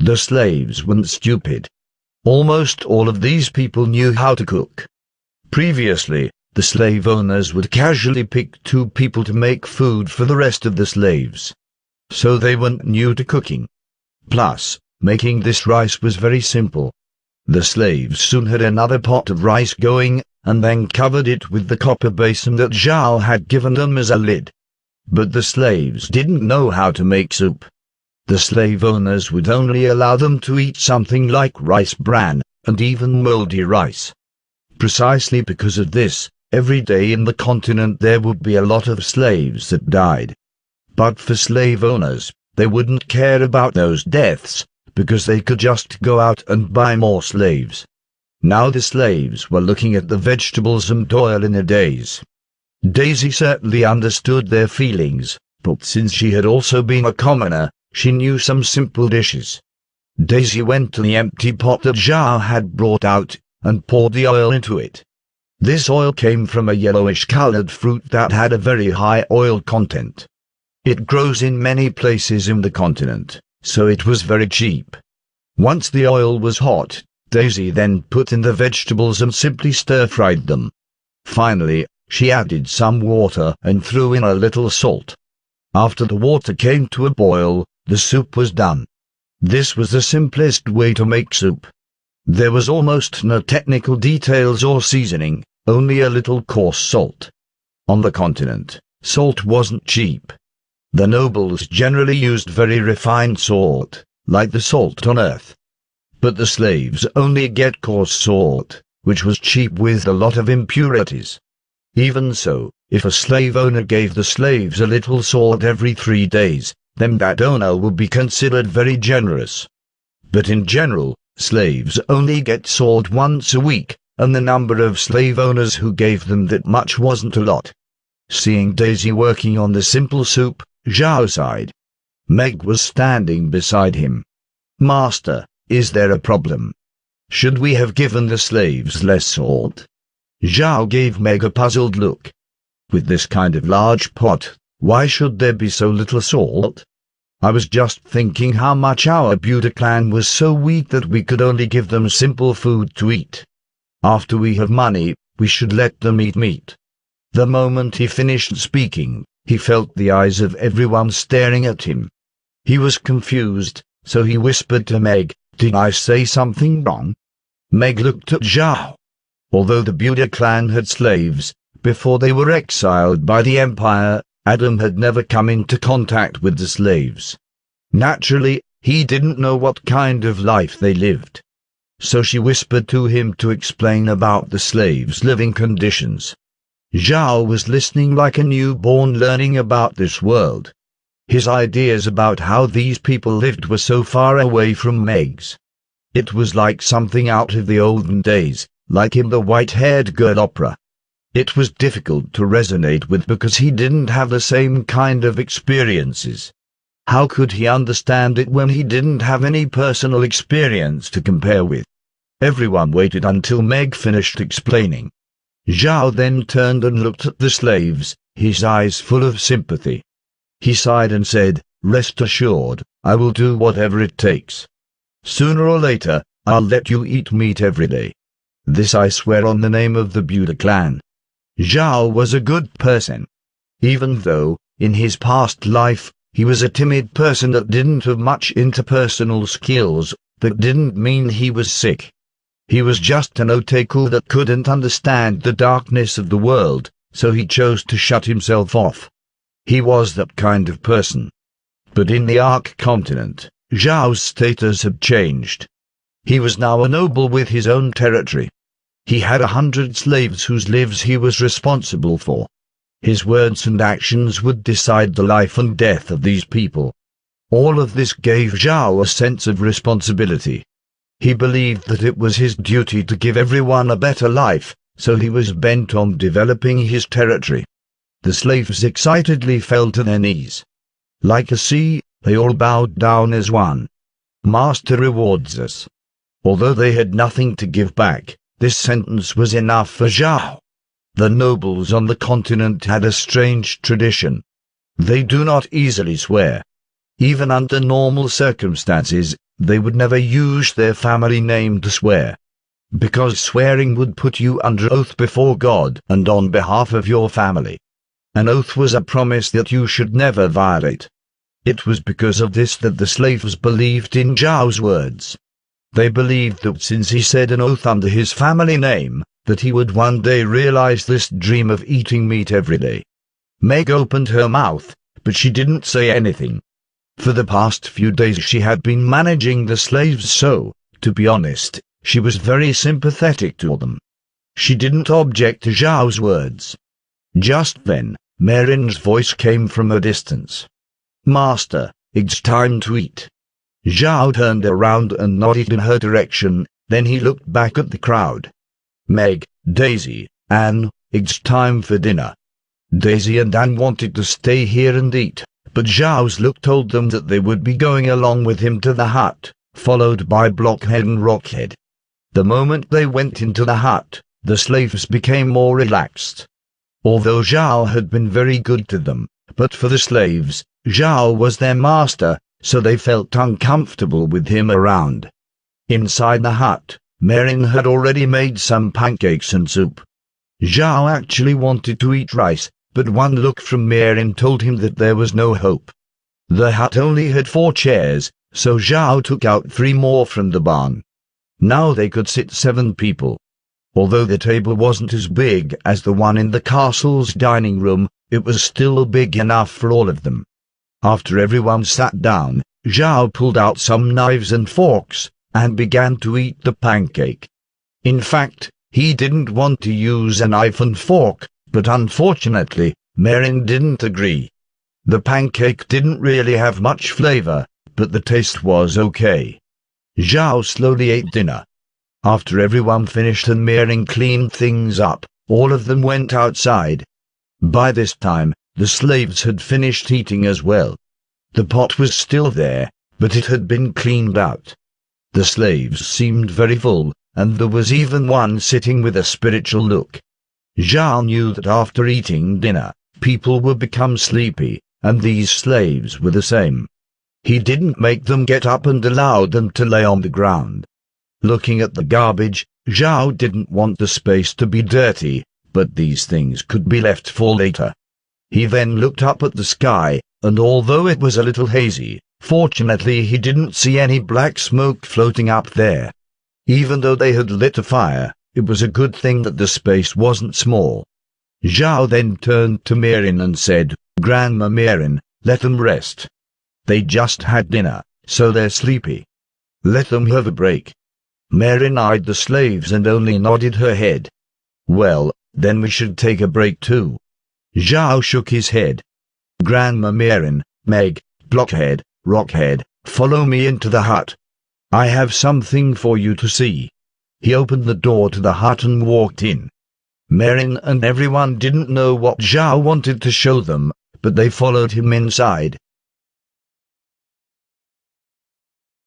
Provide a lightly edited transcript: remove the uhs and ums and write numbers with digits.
The slaves weren't stupid. Almost all of these people knew how to cook. Previously, the slave owners would casually pick 2 people to make food for the rest of the slaves. So they weren't new to cooking. Plus, making this rice was very simple. The slaves soon had another pot of rice going, and then covered it with the copper basin that Zhao had given them as a lid. But the slaves didn't know how to make soup. The slave owners would only allow them to eat something like rice bran, and even moldy rice. Precisely because of this, every day in the continent there would be a lot of slaves that died. But for slave owners, they wouldn't care about those deaths, because they could just go out and buy more slaves. Now the slaves were looking at the vegetables and oil in their days. Daisy certainly understood their feelings, but since she had also been a commoner, she knew some simple dishes. Daisy went to the empty pot that Zhao had brought out, and poured the oil into it. This oil came from a yellowish-colored fruit that had a very high oil content. It grows in many places in the continent, so it was very cheap. Once the oil was hot, Daisy then put in the vegetables and simply stir-fried them. Finally, she added some water and threw in a little salt. After the water came to a boil, the soup was done. This was the simplest way to make soup. There was almost no technical details or seasoning, only a little coarse salt. On the continent, salt wasn't cheap. The nobles generally used very refined salt, like the salt on earth. But the slaves only get coarse salt, which was cheap with a lot of impurities. Even so, if a slave owner gave the slaves a little salt every 3 days, then that owner would be considered very generous. But in general, slaves only get salt once a week, and the number of slave owners who gave them that much wasn't a lot. Seeing Daisy working on the simple soup, Zhao sighed. Meg was standing beside him. "Master, is there a problem? Should we have given the slaves less salt?" Zhao gave Meg a puzzled look. "With this kind of large pot, why should there be so little salt? I was just thinking how much our Buda clan was so weak that we could only give them simple food to eat. After we have money, we should let them eat meat." The moment he finished speaking, he felt the eyes of everyone staring at him. He was confused, so he whispered to Meg, "Did I say something wrong?" Meg looked at Zhao. Although the Buda clan had slaves, before they were exiled by the empire, Adam had never come into contact with the slaves. Naturally, he didn't know what kind of life they lived. So she whispered to him to explain about the slaves' living conditions. Zhao was listening like a newborn learning about this world. His ideas about how these people lived were so far away from Meg's. It was like something out of the olden days, like in the White-Haired Girl opera. It was difficult to resonate with because he didn't have the same kind of experiences. How could he understand it when he didn't have any personal experience to compare with? Everyone waited until Meg finished explaining. Zhao then turned and looked at the slaves, his eyes full of sympathy. He sighed and said, "Rest assured, I will do whatever it takes. Sooner or later, I'll let you eat meat every day. This I swear on the name of the Buda clan." Zhao was a good person. Even though, in his past life, he was a timid person that didn't have much interpersonal skills, that didn't mean he was sick. He was just an otaku that couldn't understand the darkness of the world, so he chose to shut himself off. He was that kind of person. But in the Ark continent, Zhao's status had changed. He was now a noble with his own territory. He had 100 slaves whose lives he was responsible for. His words and actions would decide the life and death of these people. All of this gave Zhao a sense of responsibility. He believed that it was his duty to give everyone a better life, so he was bent on developing his territory. The slaves excitedly fell to their knees. Like a sea, they all bowed down as one. "Master rewards us." Although they had nothing to give back, this sentence was enough for Zhao. The nobles on the continent had a strange tradition. They do not easily swear. Even under normal circumstances, they would never use their family name to swear, because swearing would put you under oath before God and on behalf of your family. An oath was a promise that you should never violate. It was because of this that the slaves believed in Zhao's words. They believed that since he said an oath under his family name, that he would one day realize this dream of eating meat every day. Meg opened her mouth, but she didn't say anything. For the past few days she had been managing the slaves, so, to be honest, she was very sympathetic to them. She didn't object to Zhao's words. Just then, Marin's voice came from a distance. "Master, it's time to eat." Zhao turned around and nodded in her direction, then he looked back at the crowd. "Meg, Daisy, Anne, it's time for dinner." Daisy and Anne wanted to stay here and eat, but Zhao's look told them that they would be going along with him to the hut, followed by Blockhead and Rockhead. The moment they went into the hut, the slaves became more relaxed. Although Zhao had been very good to them, but for the slaves, Zhao was their master, so they felt uncomfortable with him around. Inside the hut, Marin had already made some pancakes and soup. Zhao actually wanted to eat rice, but one look from Marin told him that there was no hope. The hut only had 4 chairs, so Zhao took out 3 more from the barn. Now they could sit 7 people. Although the table wasn't as big as the one in the castle's dining room, it was still big enough for all of them. After everyone sat down, Zhao pulled out some knives and forks, and began to eat the pancake. In fact, he didn't want to use a knife and fork, but unfortunately, Marin didn't agree. The pancake didn't really have much flavor, but the taste was okay. Zhao slowly ate dinner. After everyone finished and Marin cleaned things up, all of them went outside. By this time, the slaves had finished eating as well. The pot was still there, but it had been cleaned out. The slaves seemed very full, and there was even one sitting with a spiritual look. Zhao knew that after eating dinner, people would become sleepy, and these slaves were the same. He didn't make them get up and allowed them to lay on the ground. Looking at the garbage, Zhao didn't want the space to be dirty, but these things could be left for later. He then looked up at the sky, and although it was a little hazy, fortunately he didn't see any black smoke floating up there. Even though they had lit a fire, it was a good thing that the space wasn't small. Zhao then turned to Marin and said, "Grandma Marin, let them rest. They just had dinner, so they're sleepy. Let them have a break." Marin eyed the slaves and only nodded her head. "Well, then we should take a break too." Zhao shook his head. "Grandma Marin, Meg, Blockhead, Rockhead, follow me into the hut. I have something for you to see." He opened the door to the hut and walked in. Marin and everyone didn't know what Zhao wanted to show them, but they followed him inside,